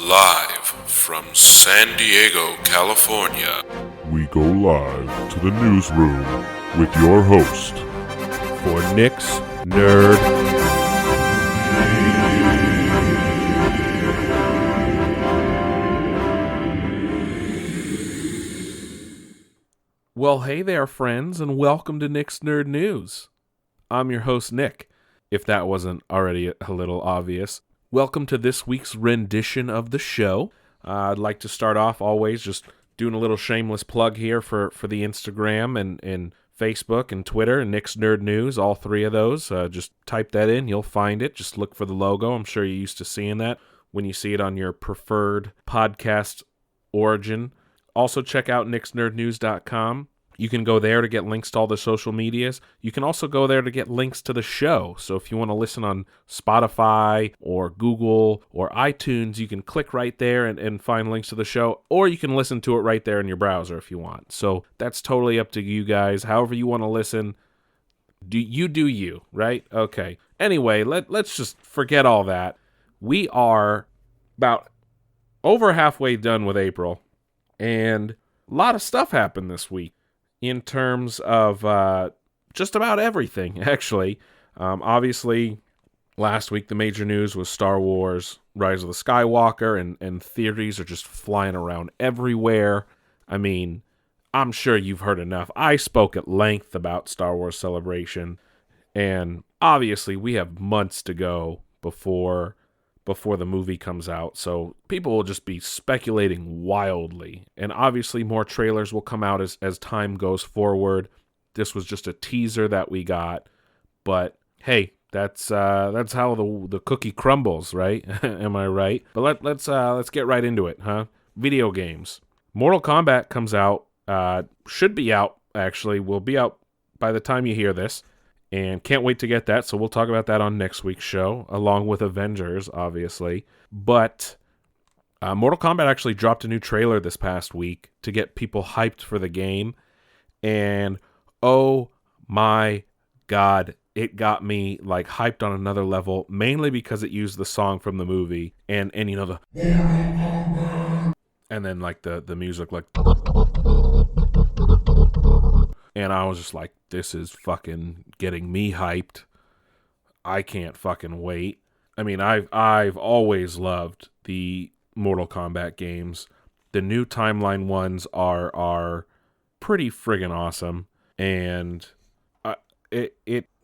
Live from San Diego, California. We go live to the newsroom with your host for Nick's Nerd. Well, hey there, friends, and welcome to Nick's Nerd News. I'm your host, Nick, if that wasn't already a little obvious. Welcome to this week's rendition of the show. I'd like to start off always just doing a little shameless plug here for the Instagram and Facebook and Twitter and Nick's Nerd News, all three of those. Just type that in, you'll find it. Just look for the logo. I'm sure you're used to seeing that when you see it on your preferred podcast origin. Also, check out nicksnerdnews.com. You can go there to get links to all the social medias. You can also go there to get links to the show. So if you want to listen on Spotify or Google or iTunes, you can click right there and find links to the show. Or you can listen to it right there in your browser if you want. So that's totally up to you guys. However you want to listen, do you, right? Okay. Anyway, let's just forget all that. We are about over halfway done with April. And a lot of stuff happened this week in terms of just about everything, actually. Obviously, last week the major news was Star Wars Rise of the Skywalker, and theories are just flying around everywhere. I mean, I'm sure you've heard enough. I spoke at length about Star Wars Celebration, and obviously we have months to go before the movie comes out, so people will just be speculating wildly. And obviously more trailers will come out as time goes forward. This was just a teaser that we got, but hey, that's how the cookie crumbles, right? Am I right? But let's get right into it, huh? Video games. Mortal Kombat comes out, should be out, actually, will be out by the time you hear this. And can't wait to get that, so we'll talk about that on next week's show, along with Avengers, obviously. But Mortal Kombat actually dropped a new trailer this past week to get people hyped for the game. And oh my god, it got me like hyped on another level, mainly because it used the song from the movie. And you know, and then like the music, like... And I was just like, this is fucking getting me hyped. I can't fucking wait. I mean, I've always loved the Mortal Kombat games. The new timeline ones are pretty friggin' awesome. And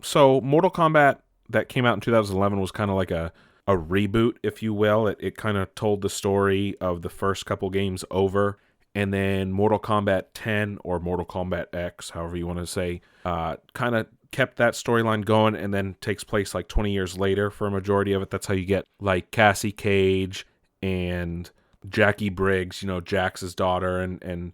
so Mortal Kombat that came out in 2011 was kind of like a reboot, if you will. It kind of told the story of the first couple games over. And then Mortal Kombat 10 or Mortal Kombat X, however you want to say, kind of kept that storyline going and then takes place like 20 years later for a majority of it. That's how you get like Cassie Cage and Jackie Briggs, you know, Jax's daughter, and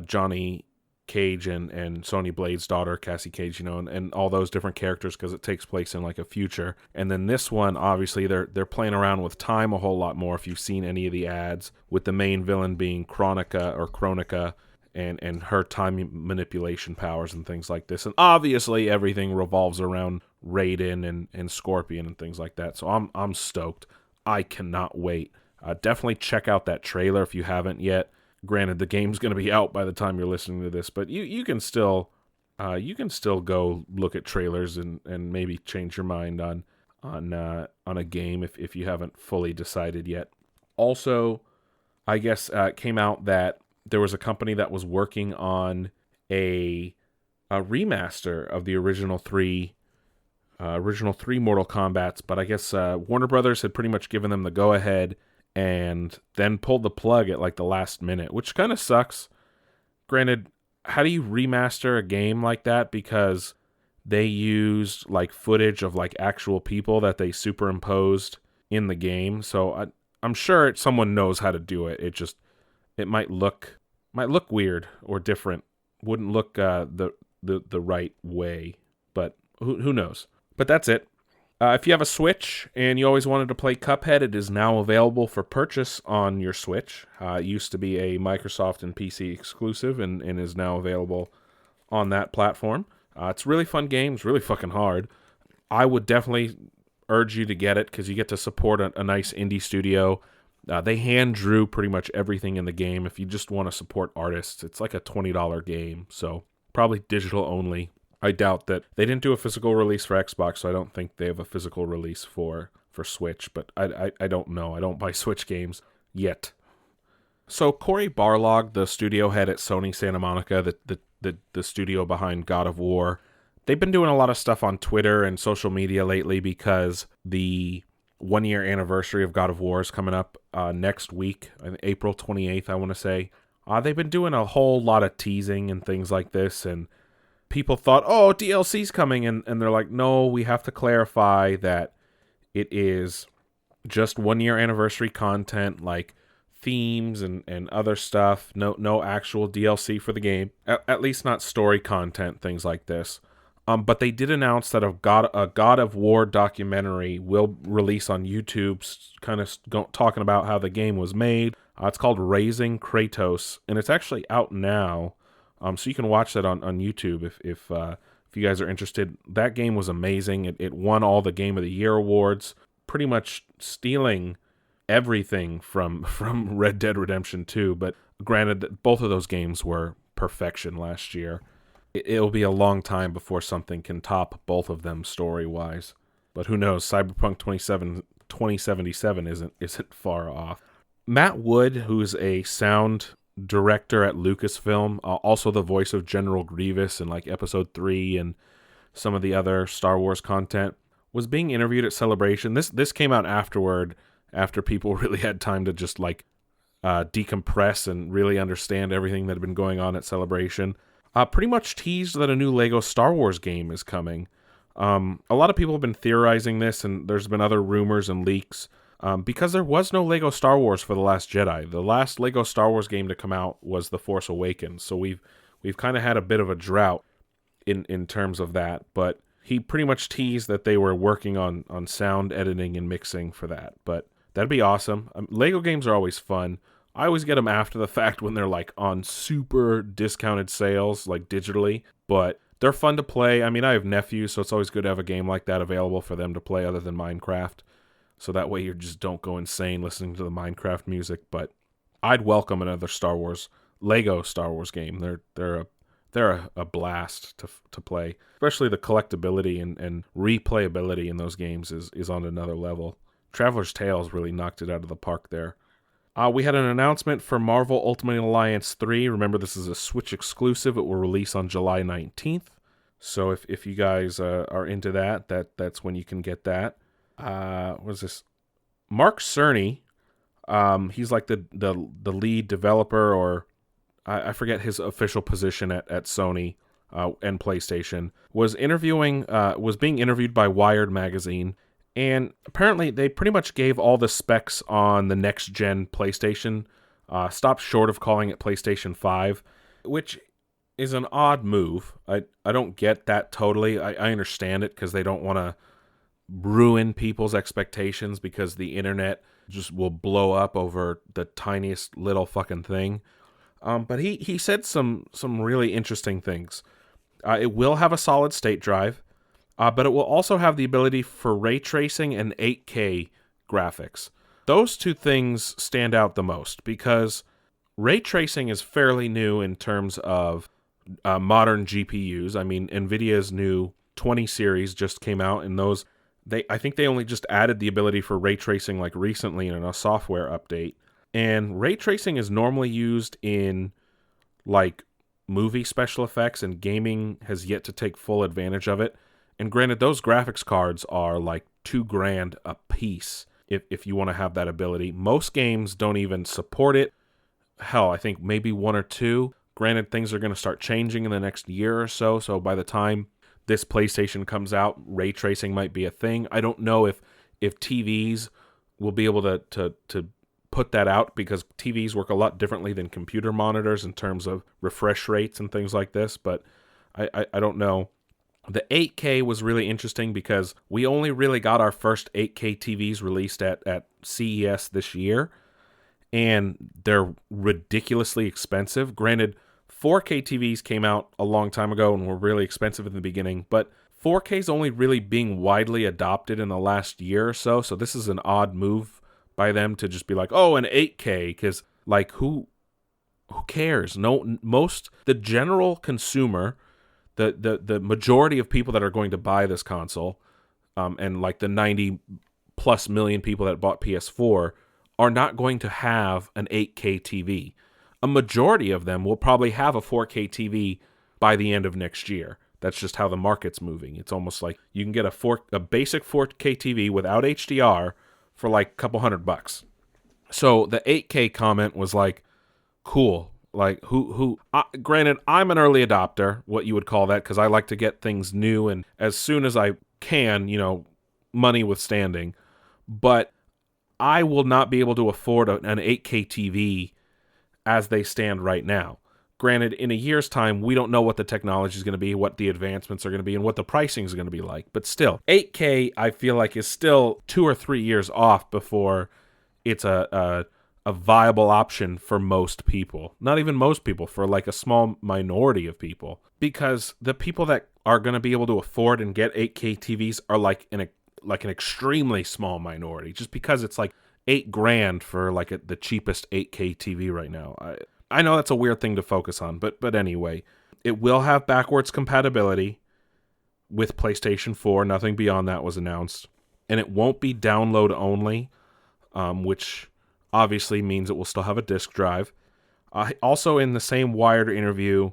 Johnny Cage and Sonya Blade's daughter, Cassie Cage, you know, and all those different characters because it takes place in like a future. And then this one, obviously, they're playing around with time a whole lot more if you've seen any of the ads, with the main villain being Kronika and her time manipulation powers and things like this. And obviously everything revolves around Raiden and Scorpion and things like that. So I'm stoked. I cannot wait. Definitely check out that trailer if you haven't yet. Granted, the game's going to be out by the time you're listening to this, but you can still go look at trailers and maybe change your mind on a game if you haven't fully decided yet. Also, I guess it came out that there was a company that was working on a remaster of the original three Mortal Kombats, but I guess Warner Brothers had pretty much given them the go-ahead and then pulled the plug at like the last minute, which kind of sucks. Granted, how do you remaster a game like that? Because they used like footage of like actual people that they superimposed in the game. So I'm sure someone knows how to do it. It might look weird or different. Wouldn't look the right way, but who knows? But that's it. If you have a Switch and you always wanted to play Cuphead, it is now available for purchase on your Switch. It used to be a Microsoft and PC exclusive and is now available on that platform. It's a really fun game. It's really fucking hard. I would definitely urge you to get it because you get to support a nice indie studio They hand drew pretty much everything in the game. If you just want to support artists, it's like a $20 game, so probably digital only. I doubt that they didn't do a physical release for Xbox, so I don't think they have a physical release for Switch, but I don't know. I don't buy Switch games yet. So Cory Barlog, the studio head at Sony Santa Monica, the studio behind God of War, they've been doing a lot of stuff on Twitter and social media lately because the 1-year anniversary of God of War is coming up next week, April 28th, I want to say. They've been doing a whole lot of teasing and things like this, and people thought, oh, DLC's coming, and they're like, no, we have to clarify that it is just 1-year anniversary content, like themes and other stuff. No actual DLC for the game, at least not story content, things like this. But they did announce that a God of War documentary will release on YouTube, kind of talking about how the game was made. It's called Raising Kratos, and it's actually out now. So you can watch that on YouTube if you guys are interested. That game was amazing. It won all the Game of the Year awards, pretty much stealing everything from Red Dead Redemption 2. But granted, that both of those games were perfection last year. It'll be a long time before something can top both of them story-wise. But who knows? Cyberpunk 2077 isn't far off. Matt Wood, who's a sound director at Lucasfilm, also the voice of General Grievous in like Episode 3 and some of the other Star Wars content, was being interviewed at Celebration. This came out afterward, after people really had time to just like decompress and really understand everything that had been going on at Celebration. Pretty much teased that a new Lego Star Wars game is coming. A lot of people have been theorizing this, and there's been other rumors and leaks. Because there was no Lego Star Wars for The Last Jedi. The last Lego Star Wars game to come out was The Force Awakens, so we've kind of had a bit of a drought in terms of that, but he pretty much teased that they were working on sound editing and mixing for that, but that'd be awesome. Lego games are always fun. I always get them after the fact when they're like on super discounted sales, like digitally, but they're fun to play. I mean, I have nephews, so it's always good to have a game like that available for them to play other than Minecraft. So that way you just don't go insane listening to the Minecraft music. But I'd welcome another Lego Star Wars game. They're a blast to play. Especially the collectability and replayability in those games is on another level. Traveler's Tales really knocked it out of the park there. We had an announcement for Marvel Ultimate Alliance 3. Remember, this is a Switch exclusive. It will release on July 19th. So if you guys are into that's when you can get that. What is this? Mark Cerny, he's like the lead developer, or I forget his official position at Sony and PlayStation, was being interviewed by Wired magazine, and apparently they pretty much gave all the specs on the next gen PlayStation, stopped short of calling it PlayStation 5, which is an odd move. I don't get that totally. I understand it because they don't want to ruin people's expectations because the internet just will blow up over the tiniest little fucking thing. But he said some really interesting things. It will have a solid state drive, but it will also have the ability for ray tracing and 8K graphics. Those two things stand out the most because ray tracing is fairly new in terms of modern GPUs. I mean, NVIDIA's new 20 series just came out, and those I think they only just added the ability for ray tracing like recently in a software update. And ray tracing is normally used in like movie special effects, and gaming has yet to take full advantage of it. And granted, those graphics cards are like $2,000 a piece if you want to have that ability. Most games don't even support it. Hell, I think maybe one or two. Granted, things are going to start changing in the next year or so, so by the time this PlayStation comes out, ray tracing might be a thing. I don't know if TVs will be able to put that out, because TVs work a lot differently than computer monitors in terms of refresh rates and things like this, but I don't know. The 8K was really interesting because we only really got our first 8K TVs released at CES this year, and they're ridiculously expensive. Granted, 4K TVs came out a long time ago and were really expensive in the beginning, but 4K is only really being widely adopted in the last year or so, so this is an odd move by them to just be like, oh, an 8K, because like who cares? The general consumer, the majority of people that are going to buy this console, and like the 90 plus million people that bought PS4 are not going to have an 8K TV. A majority of them will probably have a 4K TV by the end of next year. That's just how the market's moving. It's almost like you can get a basic 4K TV without HDR for like a couple $100. So the 8K comment was like, cool. Like granted, I'm an early adopter, what you would call that, because I like to get things new and as soon as I can, money withstanding. But I will not be able to afford an 8K TV as they stand right now. Granted, in a year's time, we don't know what the technology is going to be, what the advancements are going to be, and what the pricing is going to be like. But still, 8K, I feel like, is still 2 or 3 years off before it's a viable option for most people. Not even most people, for like a small minority of people. Because the people that are going to be able to afford and get 8K TVs are like an extremely small minority. Just because it's like $8,000 for like the cheapest 8K TV right now. I know that's a weird thing to focus on, but anyway, it will have backwards compatibility with PlayStation 4. Nothing beyond that was announced. And it won't be download only, which obviously means it will still have a disk drive. Also in the same Wired interview,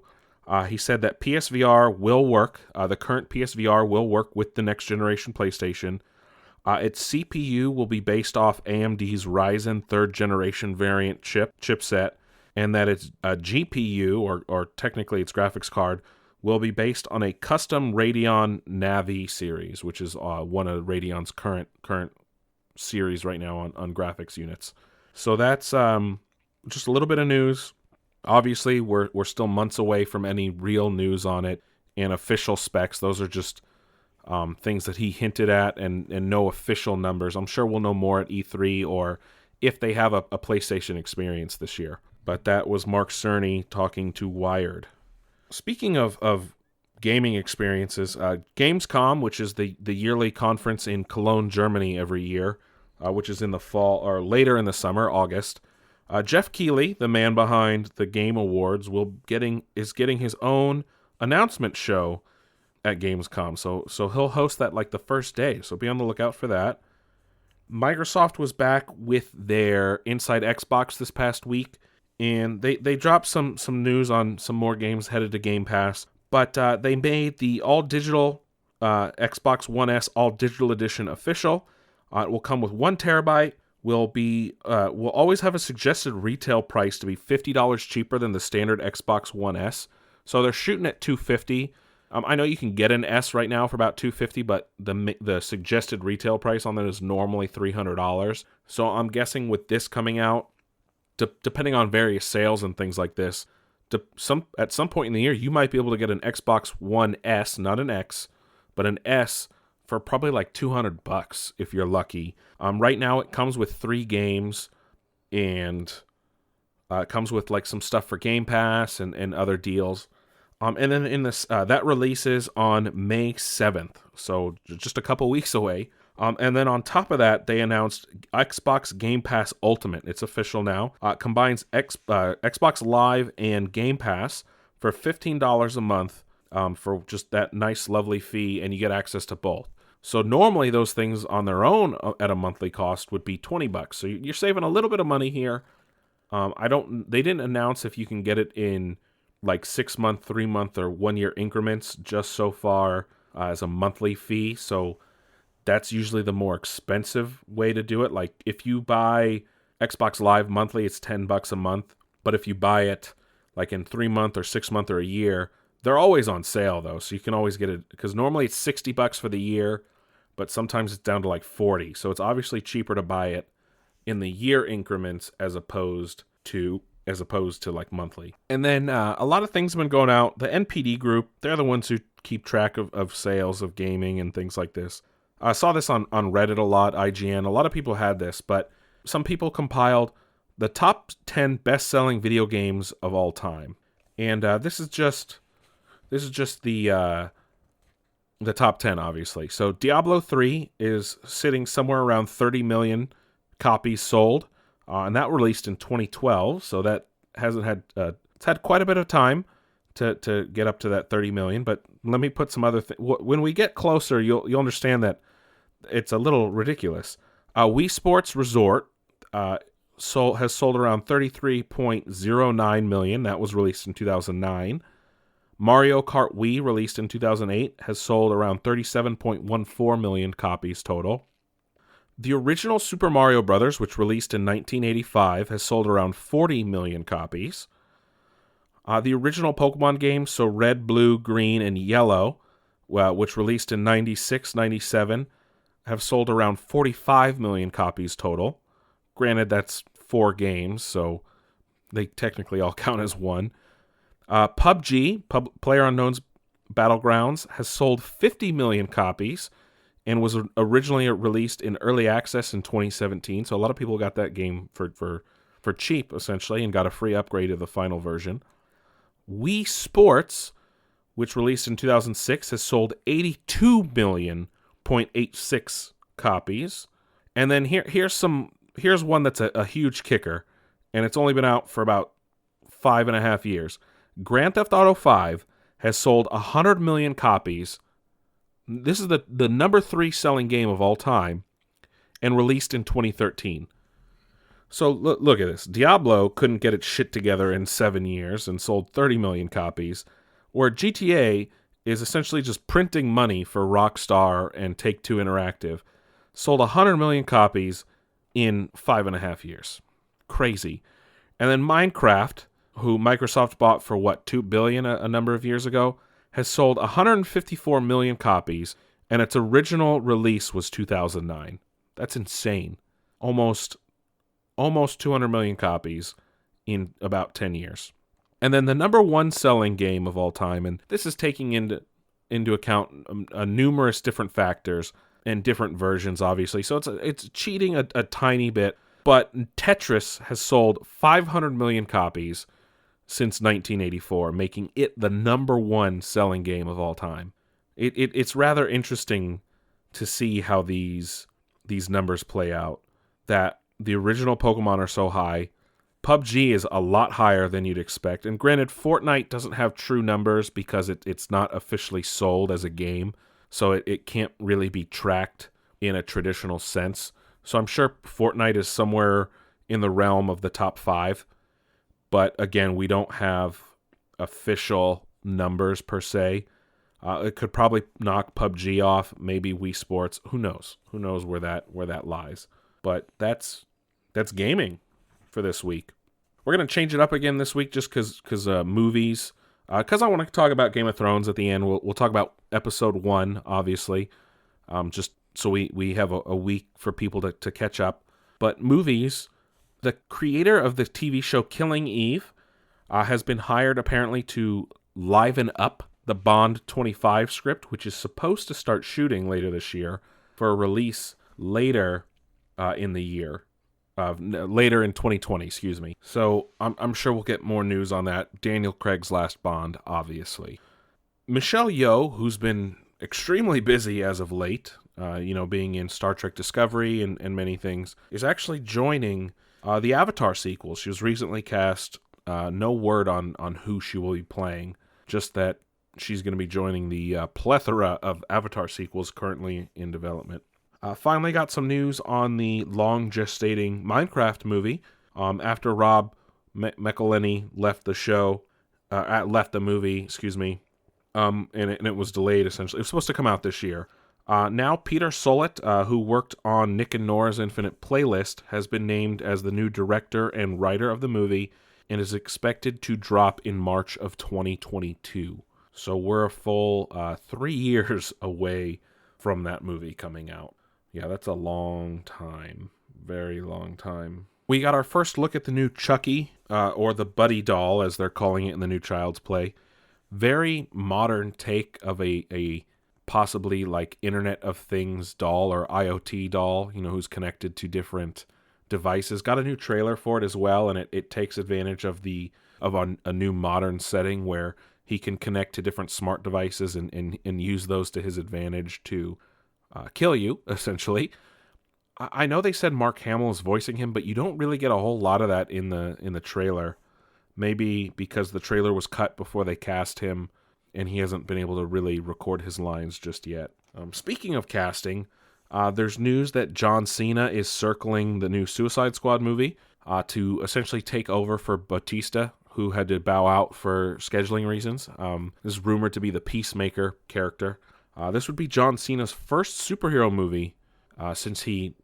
he said that PSVR will work. The current PSVR will work with the next generation PlayStation. Its CPU will be based off AMD's Ryzen 3rd generation variant chipset, and that its GPU, or technically its graphics card, will be based on a custom Radeon Navi series, which is one of Radeon's current series right now on graphics units. So that's just a little bit of news. Obviously, we're still months away from any real news on it and official specs. Those are just things that he hinted at and no official numbers. I'm sure we'll know more at E3 or if they have a PlayStation experience this year. But that was Mark Cerny talking to Wired. Speaking of gaming experiences, Gamescom, which is the yearly conference in Cologne, Germany every year, which is in the fall or later in the summer, August. Jeff Keighley, the man behind the Game Awards, is getting his own announcement show at Gamescom. So he'll host that like the first day. So be on the lookout for that. Microsoft was back with their Inside Xbox this past week, and they dropped some news on some more games headed to Game Pass. But they made the all-digital Xbox One S all-digital edition official. It will come with 1 terabyte. Will always have a suggested retail price to be $50 cheaper than the standard Xbox One S. So they're shooting at $250. I know you can get an S right now for about $250, but the suggested retail price on that is normally $300. So I'm guessing with this coming out, depending on various sales and things like this, at some point in the year, you might be able to get an Xbox One S, not an X, but an S for probably like $200 if you're lucky. Right now, it comes with 3 games, and it comes with like some stuff for Game Pass and other deals. And then in this that releases on May 7th, so just a couple weeks away. And then on top of that, they announced Xbox Game Pass Ultimate. It's official now. It combines Xbox Live and Game Pass for $15 a month for just that nice, lovely fee, and you get access to both. So normally those things on their own at a monthly cost would be $20. So you're saving a little bit of money here. They didn't announce if you can get it in like 6-month, 3-month, or 1-year increments just so far as a monthly fee. So that's usually the more expensive way to do it. Like if you buy Xbox Live monthly, it's $10 a month. But if you buy it like in 3-month or 6-month or a year, they're always on sale though. So you can always get it, because normally it's $60 for the year, but sometimes it's down to like $40. So it's obviously cheaper to buy it in the year increments as opposed to like monthly. And then a lot of things have been going out. The NPD group, they're the ones who keep track of sales of gaming and things like this. I saw this on Reddit a lot, IGN. A lot of people had this, but some people compiled the top 10 best-selling video games of all time. And this is just the top 10, obviously. So Diablo 3 is sitting somewhere around 30 million copies sold, and that released in 2012. So that hasn't had it's had quite a bit of time to get up to that 30 million. But let me put some other things. When we get closer, you'll understand that it's a little ridiculous. Wii Sports Resort has sold around 33.09 million. That was released in 2009. Mario Kart Wii, released in 2008, has sold around 37.14 million copies total. The original Super Mario Bros., which released in 1985, has sold around 40 million copies. The original Pokemon games, so Red, Blue, Green, and Yellow, which released in 96, 97, have sold around 45 million copies total. Granted, that's 4 games, so they technically all count as one. PUBG, PlayerUnknown's Battlegrounds, has sold 50 million copies and was originally released in early access in 2017. So a lot of people got that game for cheap, essentially, and got a free upgrade of the final version. Wii Sports, which released in 2006, has sold 82 million 0.86 copies. And then here's one that's a huge kicker, and it's only been out for about 5.5 years. Grand Theft Auto 5 has sold 100 million copies. This is the number 3 selling game of all time, and released in 2013. So look at this. Diablo couldn't get its shit together in 7 years and sold 30 million copies, where GTA is essentially just printing money for Rockstar and Take-Two Interactive. Sold 100 million copies in 5.5 years. Crazy. And then Minecraft, who Microsoft bought for $2 billion a number of years ago, has sold 154 million copies, and its original release was 2009. That's insane. Almost 200 million copies in about 10 years. And then the number 1 selling game of all time, and this is taking into account numerous different factors and different versions, obviously. So it's cheating a tiny bit, but Tetris has sold 500 million copies since 1984, making it the number 1 selling game of all time. It's rather interesting to see how these numbers play out, that the original Pokemon are so high. PUBG is a lot higher than you'd expect. And granted, Fortnite doesn't have true numbers because it's not officially sold as a game, so it can't really be tracked in a traditional sense. So I'm sure Fortnite is somewhere in the realm of the top 5. But again, we don't have official numbers per se. It could probably knock PUBG off, maybe Wii Sports. Who knows? Who knows where that lies? But that's gaming for this week. We're gonna change it up again this week just because movies. Because I want to talk about Game of Thrones at the end. We'll talk about episode 1, obviously, just so we have a week for people to catch up. But movies. The creator of the TV show Killing Eve has been hired apparently to liven up the Bond 25 script, which is supposed to start shooting later this year for a release later in the year, later in 2020, excuse me. So I'm sure we'll get more news on that. Daniel Craig's last Bond, obviously. Michelle Yeoh, who's been extremely busy as of late, being in Star Trek Discovery and many things, is actually joining the Avatar sequel. She was recently cast. No word on who she will be playing, just that she's going to be joining the plethora of Avatar sequels currently in development. Finally got some news on the long-gestating Minecraft movie. After Rob McElhenney left the movie, excuse me, and it was delayed, essentially. It was supposed to come out this year. Now Peter Sollett, who worked on Nick and Nora's Infinite Playlist, has been named as the new director and writer of the movie and is expected to drop in March of 2022. So we're a full 3 years away from that movie coming out. Yeah, that's a long time. Very long time. We got our first look at the new Chucky, or the Buddy doll, as they're calling it in the new Child's Play. Very modern take of a possibly like Internet of Things doll or IoT doll, who's connected to different devices. Got a new trailer for it as well, and it takes advantage of a new modern setting where he can connect to different smart devices and use those to his advantage to kill you, essentially. I know they said Mark Hamill is voicing him, but you don't really get a whole lot of that in the trailer. Maybe because the trailer was cut before they cast him, and he hasn't been able to really record his lines just yet. Speaking of casting, there's news that John Cena is circling the new Suicide Squad movie to essentially take over for Bautista, who had to bow out for scheduling reasons. This is rumored to be the Peacemaker character. This would be John Cena's first superhero movie since he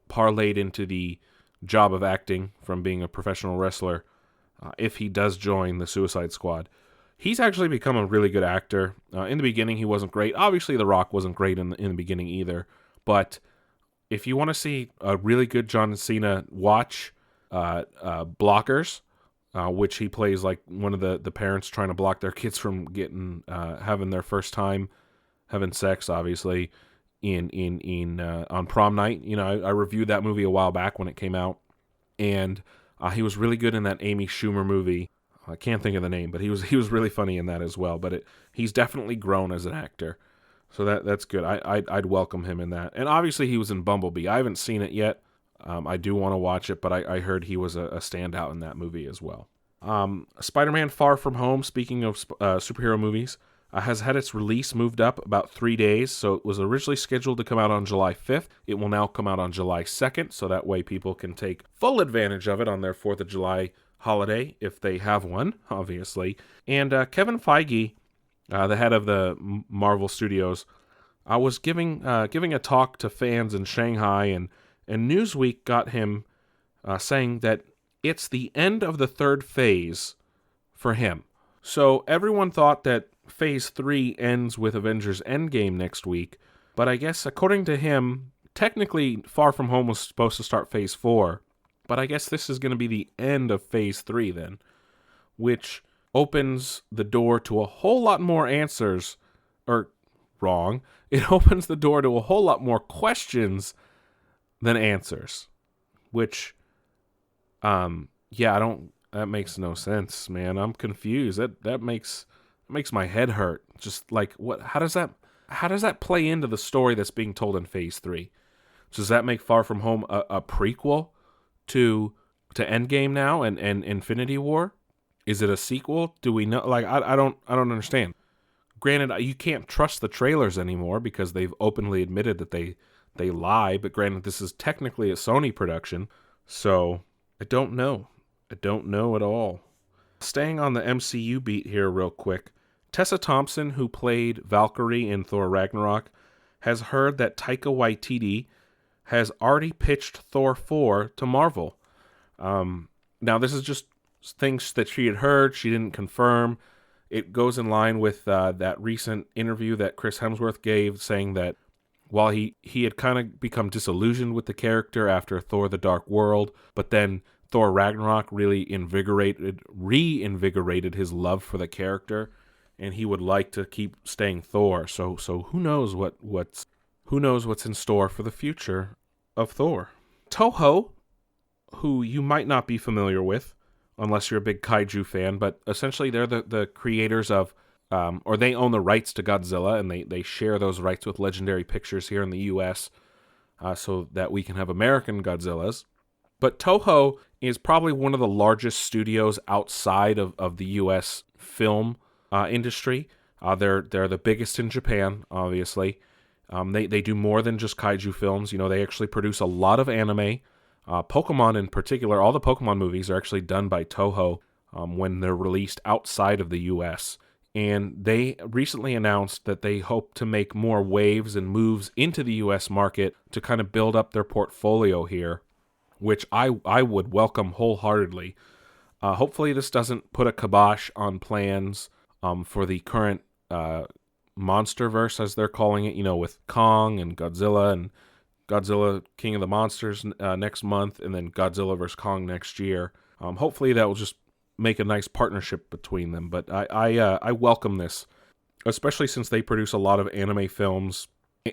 parlayed into the job of acting from being a professional wrestler. If he does join the Suicide Squad, he's actually become a really good actor. In the beginning, he wasn't great. Obviously, The Rock wasn't great in the beginning either. But if you want to see a really good John Cena, watch Blockers, which he plays like one of the parents trying to block their kids from getting having their first time having sex. Obviously, in on prom night. I reviewed that movie a while back when it came out, and he was really good in that Amy Schumer movie. I can't think of the name, but he was really funny in that as well. But he's definitely grown as an actor, so that's good. I'd welcome him in that. And obviously he was in Bumblebee. I haven't seen it yet. I do want to watch it, but I heard he was a standout in that movie as well. Spider-Man: Far From Home. Speaking of superhero movies, has had its release moved up about 3 days. So it was originally scheduled to come out on July 5th. It will now come out on July 2nd, so that way people can take full advantage of it on their 4th of July holiday, if they have one, obviously. And Kevin Feige, the head of the Marvel Studios, was giving a talk to fans in Shanghai, and Newsweek got him saying that it's the end of the third phase for him. So everyone thought that Phase 3 ends with Avengers Endgame next week, but I guess according to him, technically Far From Home was supposed to start Phase 4, but I guess this is going to be the end of Phase 3 then, which opens the door to a whole lot more answers, or wrong, it opens the door to a whole lot more questions than answers, which, that makes no sense, man. I'm confused. That makes my head hurt. Just like, what? How does that play into the story that's being told in Phase 3? Does that make Far From Home a prequel to Endgame now and Infinity War? Is it a sequel? Do we know? Like, I don't understand. Granted, you can't trust the trailers anymore because they've openly admitted that they lie. But granted, this is technically a Sony production, so I don't know. I don't know at all. Staying on the MCU beat here real quick, Tessa Thompson, who played Valkyrie in Thor Ragnarok, has heard that Taika Waititi has already pitched Thor 4 to Marvel. Now, this is just things that she had heard. She didn't confirm. It goes in line with that recent interview that Chris Hemsworth gave, saying that while he had kind of become disillusioned with the character after Thor: The Dark World, but then Thor Ragnarok really reinvigorated his love for the character, and he would like to keep staying Thor. So who knows what's in store for the future of Thor. Toho, who you might not be familiar with unless you're a big kaiju fan, but essentially they're the creators of or they own the rights to Godzilla, and they share those rights with Legendary Pictures here in the US, so that we can have American Godzillas. But Toho is probably one of the largest studios outside of the U.S. film industry. They're the biggest in Japan, obviously. They do more than just kaiju films. They actually produce a lot of anime. Pokemon in particular, all the Pokemon movies are actually done by Toho when they're released outside of the U.S. And they recently announced that they hope to make more waves and moves into the U.S. market to kind of build up their portfolio here, which I would welcome wholeheartedly. Hopefully this doesn't put a kibosh on plans for the current Monsterverse, as they're calling it, with Kong and Godzilla King of the Monsters next month, and then Godzilla vs. Kong next year. Hopefully that will just make a nice partnership between them. But I welcome this, especially since they produce a lot of anime films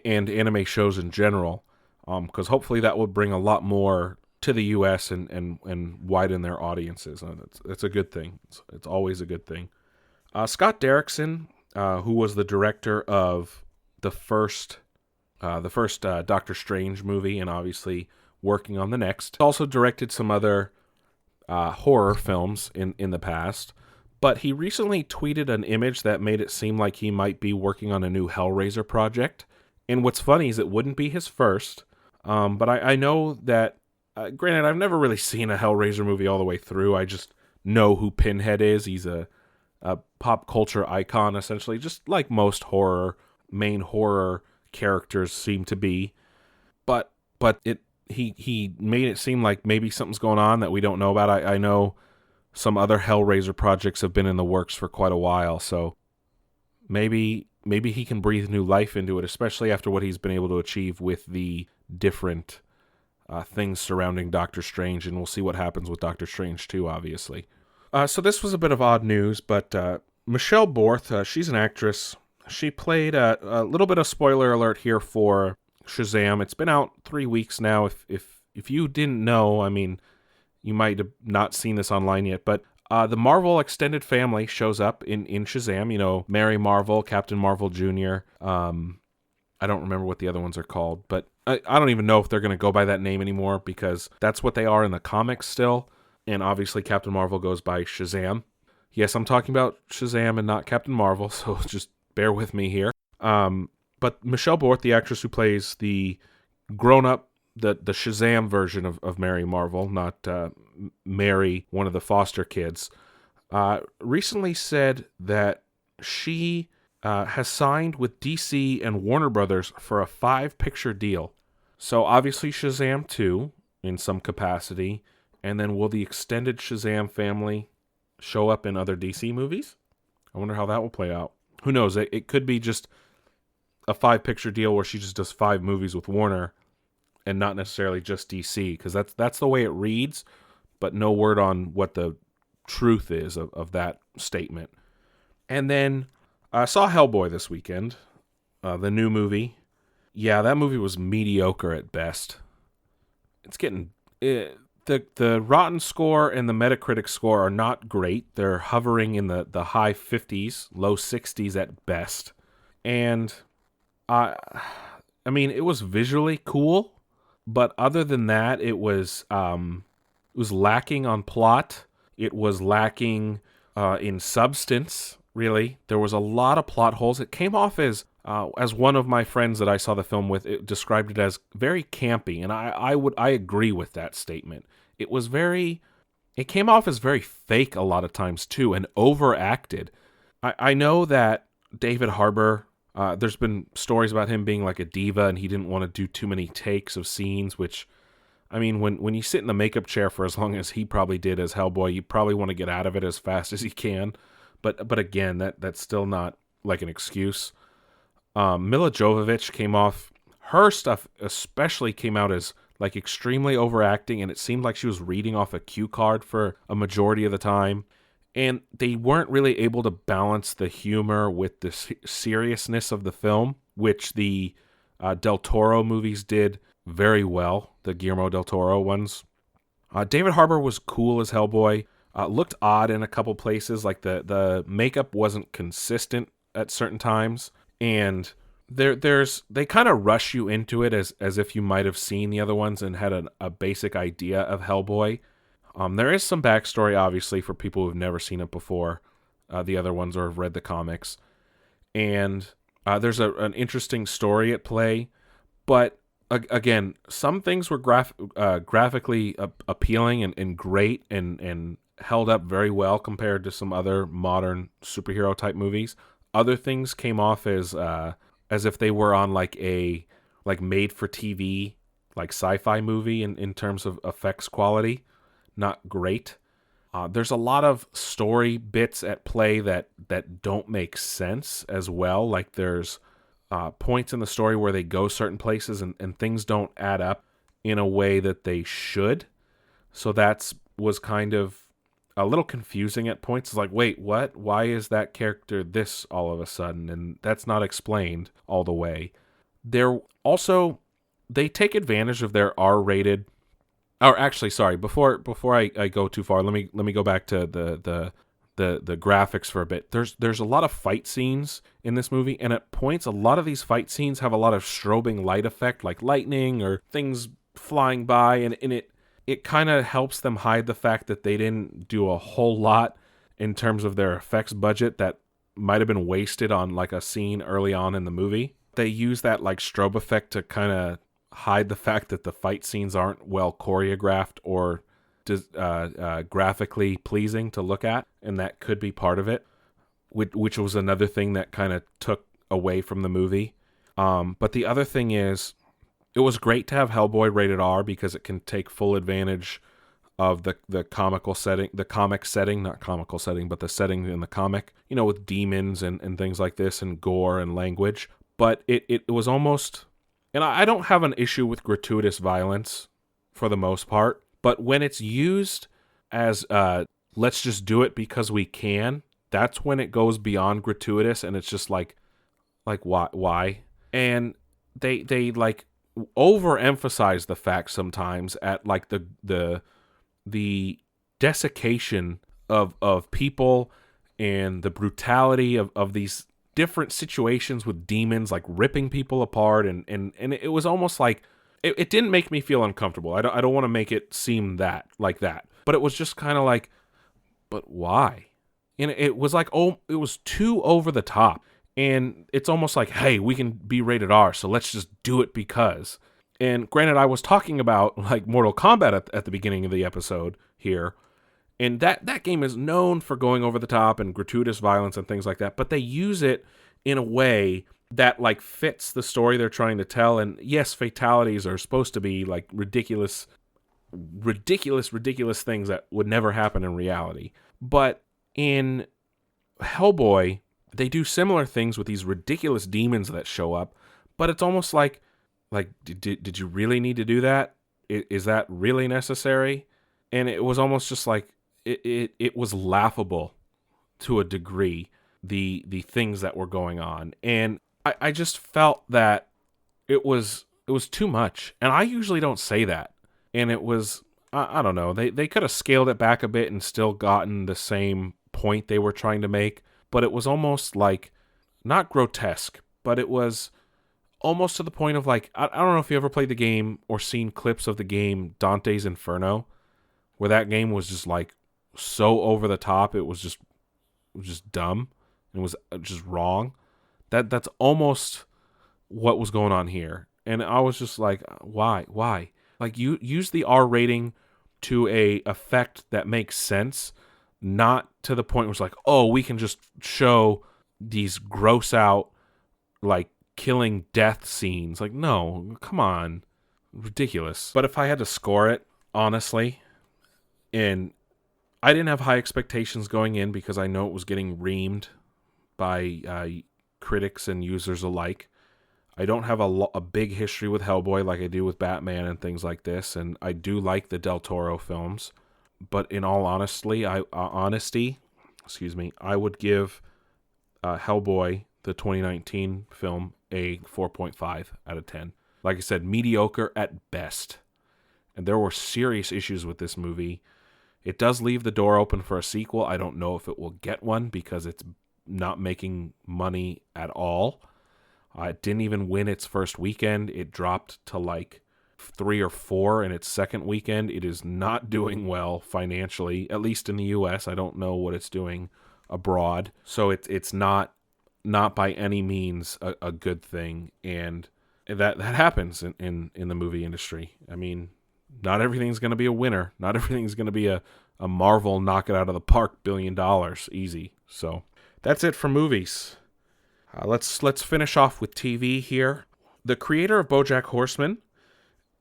and anime shows in general, because hopefully that will bring a lot more to the U.S. and widen their audiences. It's a good thing. It's always a good thing. Scott Derrickson, who was the director of the first the first Doctor Strange movie, and obviously working on the next. Also directed some other horror films in the past, but he recently tweeted an image that made it seem like he might be working on a new Hellraiser project. And what's funny is it wouldn't be his first, but I know that, granted, I've never really seen a Hellraiser movie all the way through. I just know who Pinhead is. He's a pop culture icon, essentially, just like most main horror characters seem to be. But he made it seem like maybe something's going on that we don't know about. I know some other Hellraiser projects have been in the works for quite a while, so maybe he can breathe new life into it, especially after what he's been able to achieve with the different things surrounding Doctor Strange, and we'll see what happens with Doctor Strange 2, obviously. So this was a bit of odd news, but Michelle Borth, she's an actress. She played a little bit of spoiler alert here for Shazam. It's been out 3 weeks now. If you didn't know, I mean, you might have not seen this online yet, but the Marvel extended family shows up in Shazam. You know, Mary Marvel, Captain Marvel Jr. I don't remember what the other ones are called, but I don't even know if they're going to go by that name anymore, because that's what they are in the comics still. And obviously Captain Marvel goes by Shazam. Yes, I'm talking about Shazam and not Captain Marvel, so just bear with me here. But Michelle Borth, the actress who plays the grown-up, the Shazam version of Mary Marvel, not Mary, one of the foster kids, recently said that she has signed with DC and Warner Brothers for a 5-picture deal. So obviously Shazam 2 in some capacity, and then will the extended Shazam family show up in other DC movies? I wonder how that will play out. Who knows? It could be just a 5-picture deal where she just does 5 movies with Warner and not necessarily just DC, because that's the way it reads, but no word on what the truth is of that statement. And then I saw Hellboy this weekend, the new movie. Yeah, that movie was mediocre at best. It's getting... The Rotten score and the Metacritic score are not great. They're hovering in the high 50s, low 60s at best. And I mean, it was visually cool, but other than that, it was lacking on plot. It was lacking in substance, really. There was a lot of plot holes. It came off as one of my friends that I saw the film with, it described it as very campy, and I agree with that statement. It came off as very fake a lot of times too, and overacted. I know that David Harbour, there's been stories about him being like a diva, and he didn't want to do too many takes of scenes, which, I mean, when you sit in the makeup chair for as long as he probably did as Hellboy, you probably want to get out of it as fast as you can. But again, that's still not like an excuse. Mila Jovovich came off, her stuff especially came out as like extremely overacting, and it seemed like she was reading off a cue card for a majority of the time. And they weren't really able to balance the humor with the seriousness of the film, which the Del Toro movies did very well, the Guillermo Del Toro ones. David Harbour was cool as Hellboy. Looked odd in a couple places, like the makeup wasn't consistent at certain times, and they kind of rush you into it as if you might have seen the other ones and had a basic idea of Hellboy. There is some backstory, obviously, for people who've never seen it before, the other ones, or have read the comics, and there's an interesting story at play. But again, some things were graphically appealing and great and held up very well compared to some other modern superhero type movies. Other things came off as if they were on like a made for TV, like sci-fi movie in terms of effects quality. Not great. There's a lot of story bits at play that don't make sense as well. Like there's points in the story where they go certain places and things don't add up in a way that they should. So was kind of a little confusing at points. It's like, wait, what? Why is that character this all of a sudden? And that's not explained all the way. They take advantage of their R-rated. Or actually, sorry, before I go too far, let me go back to the the graphics for a bit. There's a lot of fight scenes in this movie, and at points, a lot of these fight scenes have a lot of strobing light effect, like lightning or things flying by, and it kind of helps them hide the fact that they didn't do a whole lot in terms of their effects budget that might have been wasted on like a scene early on in the movie. They use that like strobe effect to kind of hide the fact that the fight scenes aren't well choreographed or graphically pleasing to look at, and that could be part of it, which was another thing that kind of took away from the movie. But the other thing is, it was great to have Hellboy rated R because it can take full advantage of the comic setting, not comical setting, but the setting in the comic, with demons and things like this and gore and language. But it was almost, and I don't have an issue with gratuitous violence for the most part, but when it's used as let's just do it because we can, that's when it goes beyond gratuitous, and it's just like why? And they like overemphasize the fact sometimes at like the desiccation of people and the brutality of these different situations with demons, like ripping people apart, and it was almost like it didn't make me feel uncomfortable. I don't want to make it seem that, but it was just kind of like, but why? And it was like, it was too over the top, and it's almost like, hey, we can be rated R, so let's just do it because. And granted, I was talking about like Mortal Kombat at the beginning of the episode here, and that game is known for going over the top and gratuitous violence and things like that, but they use it in a way that like fits the story they're trying to tell. And yes, fatalities are supposed to be like ridiculous things that would never happen in reality. But in Hellboy, they do similar things with these ridiculous demons that show up, but it's almost like did you really need to do that? Is that really necessary? And it was almost just like it was laughable to a degree, the things that were going on. And I just felt that it was too much. And I usually don't say that. And it was, I don't know, they could have scaled it back a bit and still gotten the same point they were trying to make. But it was almost like, not grotesque, but it was almost to the point of like, I don't know if you ever played the game or seen clips of the game Dante's Inferno, where that game was just like so over the top, it was just dumb. It was just wrong. That's almost what was going on here. And I was just like, why? Like, you use the R rating to a effect that makes sense, not to the point where it's like, oh, we can just show these gross out, like, killing death scenes. Like, no, come on. Ridiculous. But if I had to score it, honestly, and I didn't have high expectations going in because I know it was getting reamed by critics and users alike. I don't have a big history with Hellboy like I do with Batman and things like this, and I do like the Del Toro films. But in all honesty, I would give Hellboy, the 2019 film, a 4.5 out of 10. Like I said, mediocre at best. And there were serious issues with this movie. It does leave the door open for a sequel. I don't know if it will get one because it's not making money at all. It didn't even win its first weekend. It dropped to like 3 or 4 in its second weekend. It is not doing well financially, at least in the U.S. I don't know what it's doing abroad. So it's not by any means a good thing. And that happens in the movie industry. I mean, not everything's going to be a winner. Not everything's going to be a Marvel knock it out of the park $1 billion easy. So that's it for movies. Let's finish off with TV here. The creator of BoJack Horseman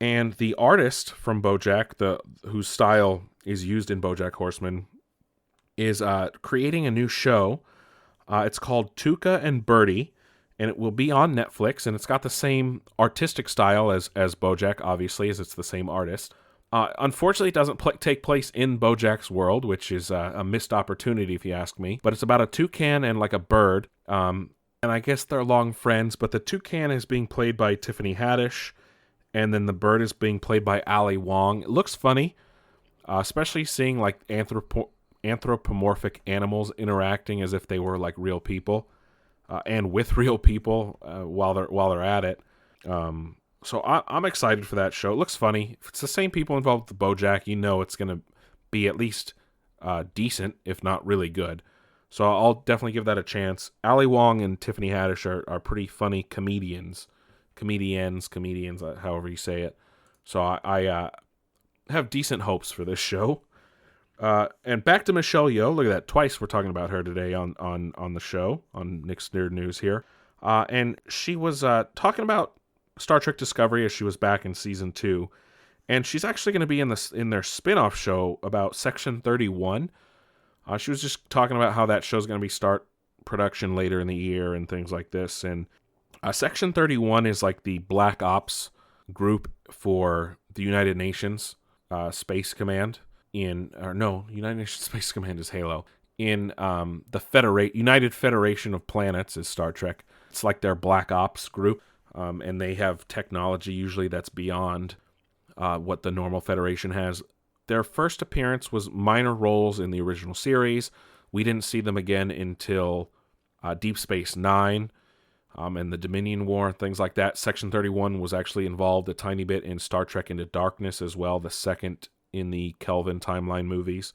and the artist from BoJack, whose style is used in BoJack Horseman, is creating a new show. It's called Tuca and Birdie, and it will be on Netflix, and it's got the same artistic style as BoJack, obviously, as it's the same artist. Unfortunately, it doesn't take place in BoJack's world, which is a missed opportunity, if you ask me. But it's about a toucan and like a bird, and I guess they're long friends, but the toucan is being played by Tiffany Haddish, and then the bird is being played by Ali Wong. It looks funny, especially seeing like anthropomorphic animals interacting as if they were like real people, and with real people while they're at it. So I'm excited for that show. It looks funny. If it's the same people involved with BoJack, you know it's going to be at least decent, if not really good. So I'll definitely give that a chance. Ali Wong and Tiffany Haddish are pretty funny comedians, however you say it. So I have decent hopes for this show. And back to Michelle Yeoh. Look at that. Twice we're talking about her today on the show, on Nick's Nerd News here. And she was talking about Star Trek Discovery as she was back in Season 2. And she's actually going to be in their spin-off show about Section 31. She was just talking about how that show's going to start production later in the year and things like this. And Section 31 is like the Black Ops group for the United Nations Space Command. United Nations Space Command is Halo. In the United Federation of Planets is Star Trek. It's like their Black Ops group, and they have technology usually that's beyond what the normal Federation has. Their first appearance was minor roles in the original series. We didn't see them again until Deep Space Nine and the Dominion War, things like that. Section 31 was actually involved a tiny bit in Star Trek Into Darkness as well, the second in the Kelvin timeline movies.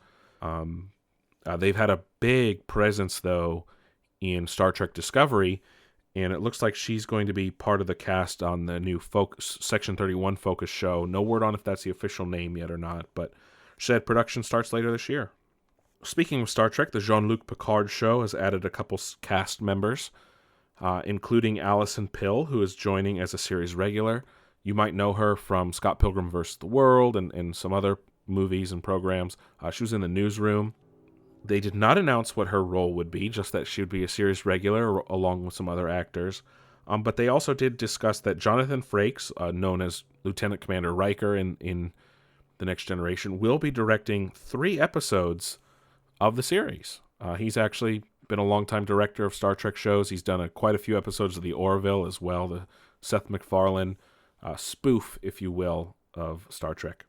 They've had a big presence, though, in Star Trek Discovery, and it looks like she's going to be part of the cast on the new Section 31 Focus show. No word on if that's the official name yet or not, but she said production starts later this year. Speaking of Star Trek, the Jean-Luc Picard show has added a couple cast members, including Alison Pill, who is joining as a series regular. You might know her from Scott Pilgrim vs. the World and some other movies and programs. She was in the Newsroom. They did not announce what her role would be, just that she would be a series regular along with some other actors. But they also did discuss that Jonathan Frakes, known as Lieutenant Commander Riker in The Next Generation, will be directing 3 episodes of the series. He's actually been a longtime director of Star Trek shows. He's done quite a few episodes of The Orville as well, the Seth MacFarlane spoof, if you will, of Star Trek.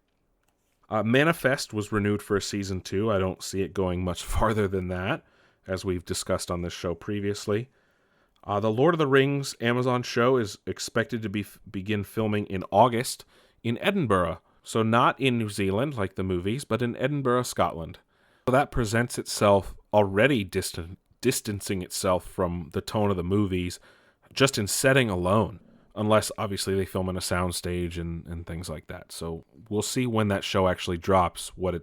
Manifest was renewed for a season 2. I don't see it going much farther than that, as we've discussed on this show previously. The Lord of the Rings Amazon show is expected to begin filming in August in Edinburgh. So not in New Zealand, like the movies, but in Edinburgh, Scotland. So that presents itself already distancing itself from the tone of the movies, just in setting alone. Unless, obviously, they film in a soundstage and things like that. So we'll see when that show actually drops what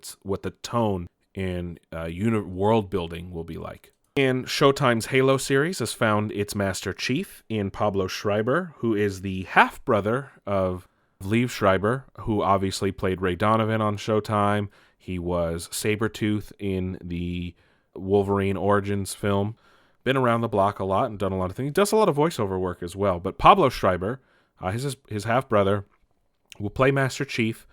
the tone and world building will be like. And Showtime's Halo series has found its Master Chief in Pablo Schreiber, who is the half-brother of Liev Schreiber, who obviously played Ray Donovan on Showtime. He was Sabretooth in the Wolverine Origins film. Been around the block a lot and done a lot of things. He does a lot of voiceover work as well. But Pablo Schreiber, his half-brother, will play Master Chief.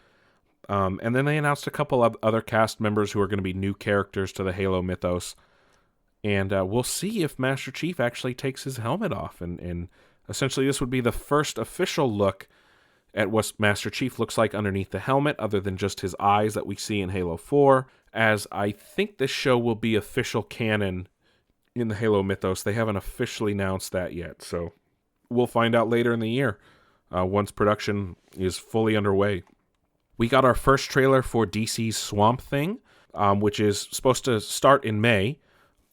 And then they announced a couple of other cast members who are going to be new characters to the Halo mythos. And we'll see if Master Chief actually takes his helmet off. And essentially this would be the first official look at what Master Chief looks like underneath the helmet, other than just his eyes that we see in Halo 4. As I think this show will be official canon in the Halo mythos. They haven't officially announced that yet, so we'll find out later in the year once production is fully underway. We got our first trailer for DC's Swamp Thing, which is supposed to start in May,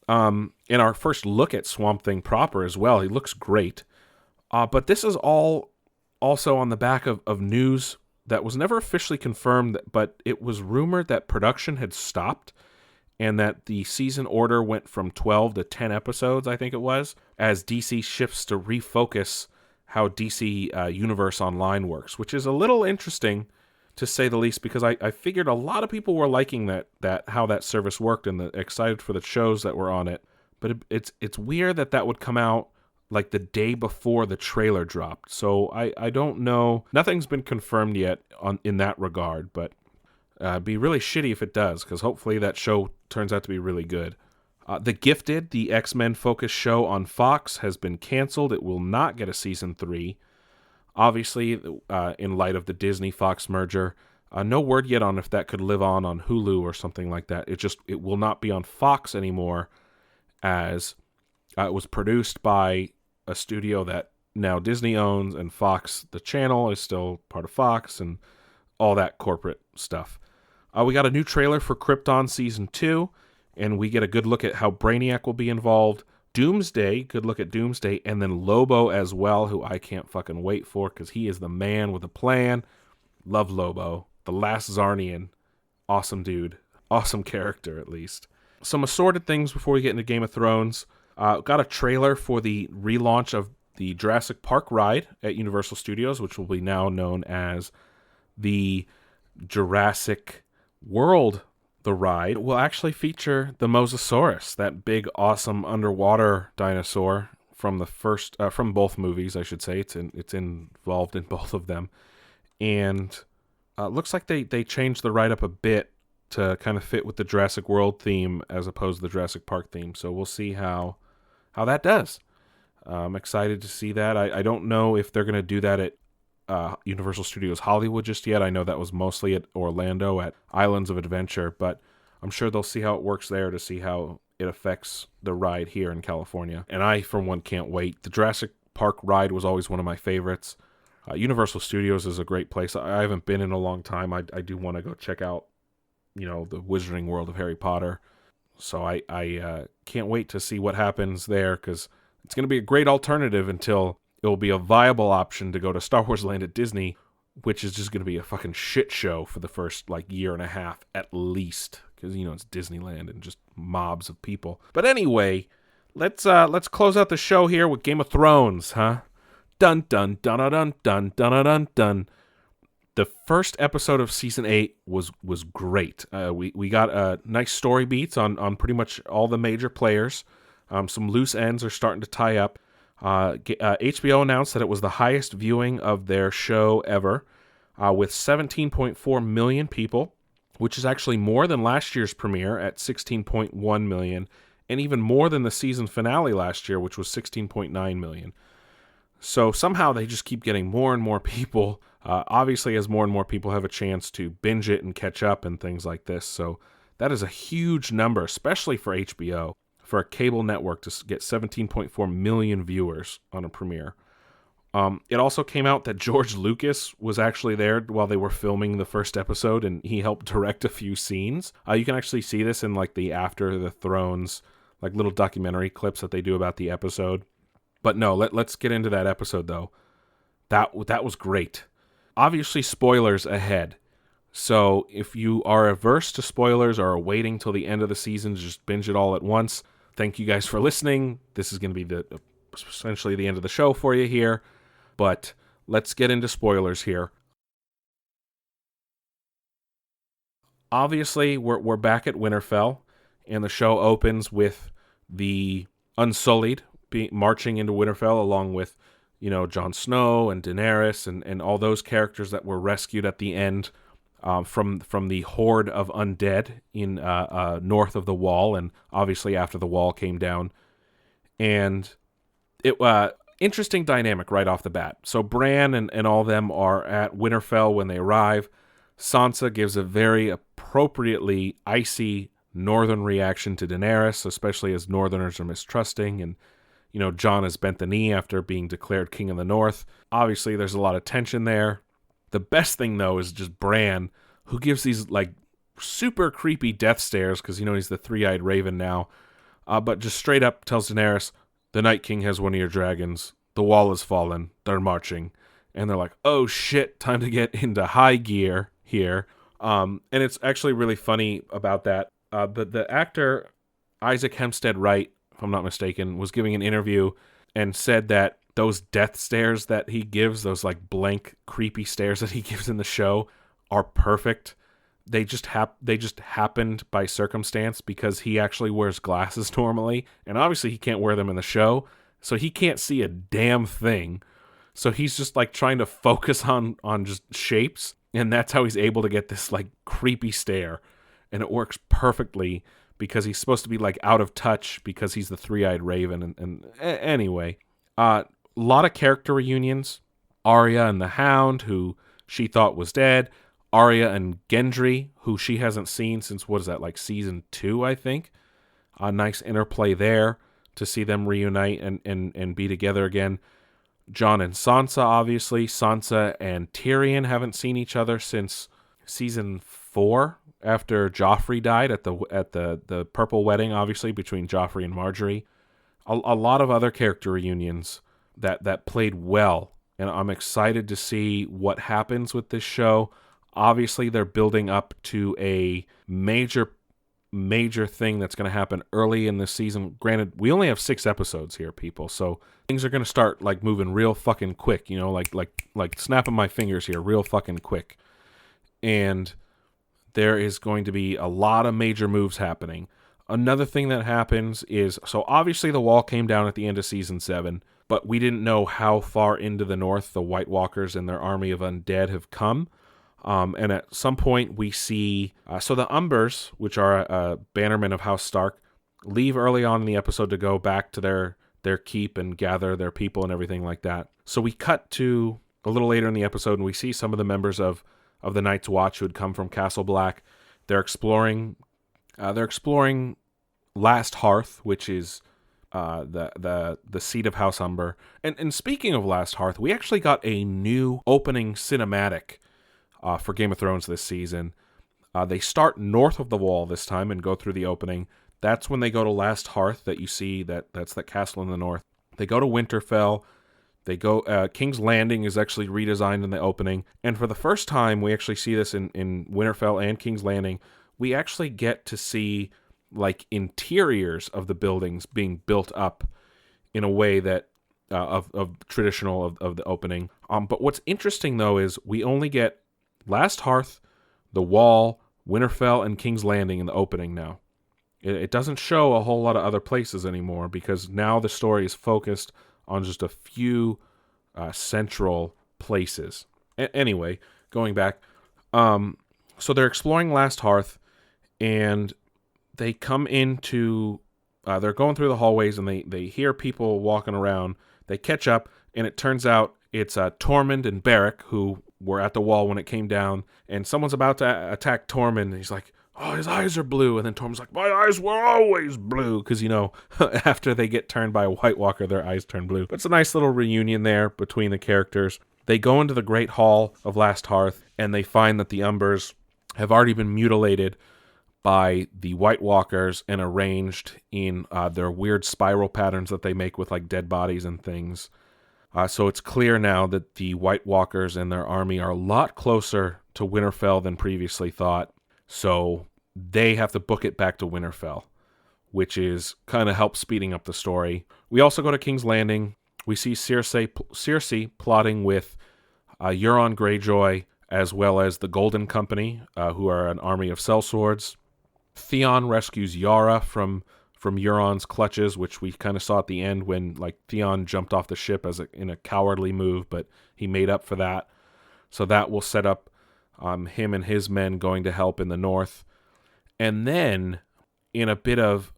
and our first look at Swamp Thing proper as well. He looks great, but this is all also on the back of news that was never officially confirmed, but it was rumored that production had stopped and that the season order went from 12 to 10 episodes, I think it was, as DC shifts to refocus how DC Universe Online works, which is a little interesting, to say the least, because I figured a lot of people were liking that how that service worked and excited for the shows that were on it. But it's weird that would come out like the day before the trailer dropped. So I don't know. Nothing's been confirmed yet in that regard, but it'd be really shitty if it does, because hopefully that show turns out to be really good. The Gifted, the X-Men focused show on Fox, has been canceled. It will not get a season 3. Obviously, in light of the Disney-Fox merger, No word yet on if that could live on Hulu or something like that. It will not be on Fox anymore, as it was produced by a studio that now Disney owns, and Fox, the channel, is still part of Fox, and all that corporate stuff. We got a new trailer for Krypton Season 2, and we get a good look at how Brainiac will be involved. Doomsday, good look at Doomsday, and then Lobo as well, who I can't fucking wait for, because he is the man with a plan. Love Lobo. The last Zarnian. Awesome dude. Awesome character, at least. Some assorted things before we get into Game of Thrones. Got a trailer for the relaunch of the Jurassic Park ride at Universal Studios, which will be now known as the Jurassic World. The ride will actually feature the Mosasaurus, that big, awesome underwater dinosaur from the first, from both movies, I should say. It's involved in both of them, and looks like they changed the ride up a bit to kind of fit with the Jurassic World theme as opposed to the Jurassic Park theme. So we'll see how that does. I'm excited to see that. I don't know if they're going to do that at Universal Studios Hollywood just yet. I know that was mostly at Orlando at Islands of Adventure, but I'm sure they'll see how it works there to see how it affects the ride here in California. And I, for one, can't wait. The Jurassic Park ride was always one of my favorites. Universal Studios is a great place. I haven't been in a long time. I do want to go check out, the Wizarding World of Harry Potter. So I can't wait to see what happens there, because it's going to be a great alternative until it will be a viable option to go to Star Wars Land at Disney, which is just going to be a fucking shit show for the first year and a half at least, because it's Disneyland and just mobs of people. But anyway, let's close out the show here with Game of Thrones, huh? Dun dun dun dun dun dun dun dun. The first episode of season 8 was great. We got nice story beats on pretty much all the major players. Some loose ends are starting to tie up. HBO announced that it was the highest viewing of their show ever, with 17.4 million people, which is actually more than last year's premiere at 16.1 million, and even more than the season finale last year, which was 16.9 million. So somehow they just keep getting more and more people, obviously as more and more people have a chance to binge it and catch up and things like this. So that is a huge number, especially for HBO. For a cable network to get 17.4 million viewers on a premiere. It also came out that George Lucas was actually there while they were filming the first episode, and he helped direct a few scenes. You can actually see this in the After the Thrones, little documentary clips that they do about the episode. But no, let's get into that episode though. That was great. Obviously, spoilers ahead. So if you are averse to spoilers or are waiting till the end of the season to just binge it all at once, thank you guys for listening. This is going to be essentially the end of the show for you here. But let's get into spoilers here. Obviously, we're back at Winterfell, and the show opens with the Unsullied marching into Winterfell along with, Jon Snow and Daenerys and all those characters that were rescued at the end from the horde of undead in north of the Wall, and obviously after the Wall came down. And it interesting dynamic right off the bat. So Bran and all them are at Winterfell when they arrive. Sansa gives a very appropriately icy northern reaction to Daenerys, especially as Northerners are mistrusting, and Jon has bent the knee after being declared King of the North. Obviously, there's a lot of tension there. The best thing, though, is just Bran, who gives these, super creepy death stares, because, he's the three-eyed raven now, but just straight up tells Daenerys, the Night King has one of your dragons. The wall has fallen. They're marching. And they're like, oh, shit, time to get into high gear here. And it's actually really funny about that. The actor, Isaac Hempstead Wright, if I'm not mistaken, was giving an interview and said that those death stares that he gives, those blank, creepy stares that he gives in the show, are perfect. They just happened by circumstance because he actually wears glasses normally, and obviously he can't wear them in the show, so he can't see a damn thing. So he's just trying to focus on just shapes, and that's how he's able to get this creepy stare, and it works perfectly because he's supposed to be out of touch because he's the three-eyed raven. And anyway. A lot of character reunions. Arya and the Hound, who she thought was dead. Arya and Gendry, who she hasn't seen since, what is that, like season 2, I think. A nice interplay there to see them reunite and be together again. Jon and Sansa, obviously. Sansa and Tyrion haven't seen each other since season 4, after Joffrey died at the Purple Wedding, obviously, between Joffrey and Marjorie. A lot of other character reunions that played well, and I'm excited to see what happens with this show. Obviously, they're building up to a major thing that's going to happen early in this season. Granted, we only have 6 episodes here, people, so things are going to start like moving real fucking quick, you know, like snapping my fingers here real fucking quick. And there is going to be a lot of major moves happening. Another thing that happens is, so obviously the wall came down at the end of season 7, but we didn't know how far into the north the White Walkers and their army of undead have come. And at some point we see, so the Umbers, which are bannermen of House Stark, leave early on in the episode to go back to their keep and gather their people and everything like that. So we cut to a little later in the episode and we see some of the members of the Night's Watch who had come from Castle Black. They're exploring Last Hearth, which is the seat of House Umber. And speaking of Last Hearth, we actually got a new opening cinematic for Game of Thrones this season. They start north of the wall this time and go through the opening. That's when they go to Last Hearth that you see, that's that castle in the north. They go to Winterfell. They go, King's Landing is actually redesigned in the opening. And for the first time, we actually see this in Winterfell and King's Landing. We actually get to see like interiors of the buildings being built up in a way that of traditional of the opening. But what's interesting though is we only get Last Hearth, the Wall, Winterfell, and King's Landing in the opening now. It doesn't show a whole lot of other places anymore because now the story is focused on just a few central places. Anyway, going back, so they're exploring Last Hearth, and they come into, they're going through the hallways, and they hear people walking around. They catch up, and it turns out it's Tormund and Beric, who were at the wall when it came down, and someone's about to attack Tormund, and he's like, oh, his eyes are blue, and then Tormund's like, my eyes were always blue, because, you know, after they get turned by a White Walker, their eyes turn blue. But it's a nice little reunion there between the characters. They go into the Great Hall of Last Hearth, and they find that the Umbers have already been mutilated by the White Walkers and arranged in their weird spiral patterns that they make with like dead bodies and things. So it's clear now that the White Walkers and their army are a lot closer to Winterfell than previously thought. So they have to book it back to Winterfell, which is kind of helps speeding up the story. We also go to King's Landing. We see Cersei plotting with Euron Greyjoy as well as the Golden Company, who are an army of sellswords. Theon rescues Yara from Euron's clutches, which we kind of saw at the end when like Theon jumped off the ship in a cowardly move, but he made up for that. So that will set up him and his men going to help in the north. And then, in a bit of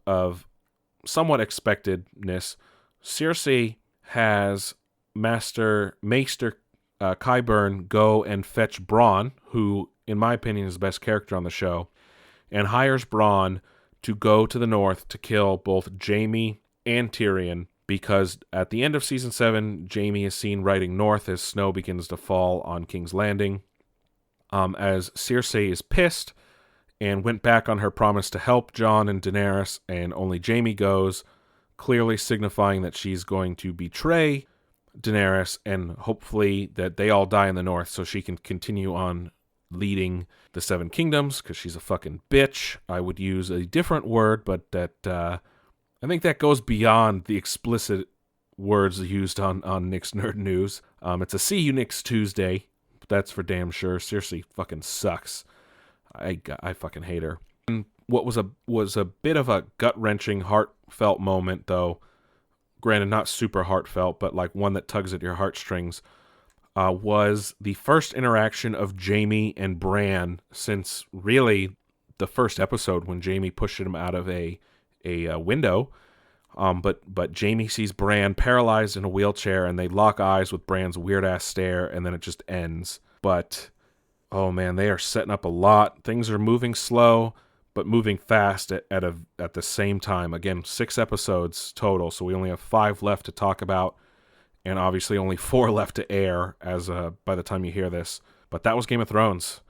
somewhat expectedness, Cersei has Maester Qyburn go and fetch Bronn, who, in my opinion, is the best character on the show, and hires Bronn to go to the north to kill both Jaime and Tyrion, because at the end of Season 7, Jaime is seen riding north as snow begins to fall on King's Landing. As Cersei is pissed and went back on her promise to help Jon and Daenerys, and only Jaime goes, clearly signifying that she's going to betray Daenerys and hopefully that they all die in the north so she can continue on leading the Seven Kingdoms, because she's a fucking bitch. I would use a different word, but that I think that goes beyond the explicit words used on Nick's Nerd News. It's a see you next Tuesday. That's for damn sure. Cersei fucking sucks. I fucking hate her. And what was a bit of a gut-wrenching, heartfelt moment, though, granted not super heartfelt, but like one that tugs at your heartstrings, was the first interaction of Jaime and Bran since really the first episode when Jaime pushed him out of a window. But Jaime sees Bran paralyzed in a wheelchair, and they lock eyes with Bran's weird-ass stare, and then it just ends. But Oh man, they are setting up a lot. Things are moving slow, but moving fast at the same time. Again, 6 episodes total, so we only have 5 left to talk about, and obviously only 4 left to air as by the time you hear this. But that was Game of Thrones.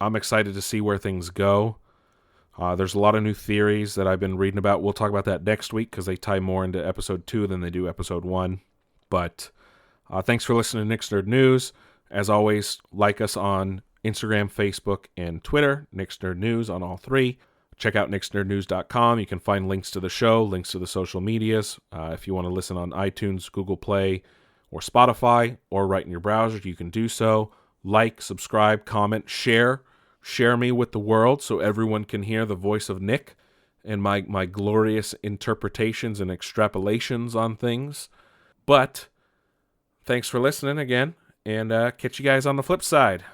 I'm excited to see where things go. There's a lot of new theories that I've been reading about. We'll talk about that next week because they tie more into episode 2 than they do episode 1. But thanks for listening to Nick's Nerd News. As always, like us on Instagram, Facebook, and Twitter. Nick's Nerd News on all 3. Check out nicksnerdnews.com. You can find links to the show, links to the social medias. If you want to listen on iTunes, Google Play, or Spotify, or right in your browser, you can do so. Like, subscribe, comment, share. Share me with the world so everyone can hear the voice of Nick and my glorious interpretations and extrapolations on things. But thanks for listening again, and catch you guys on the flip side.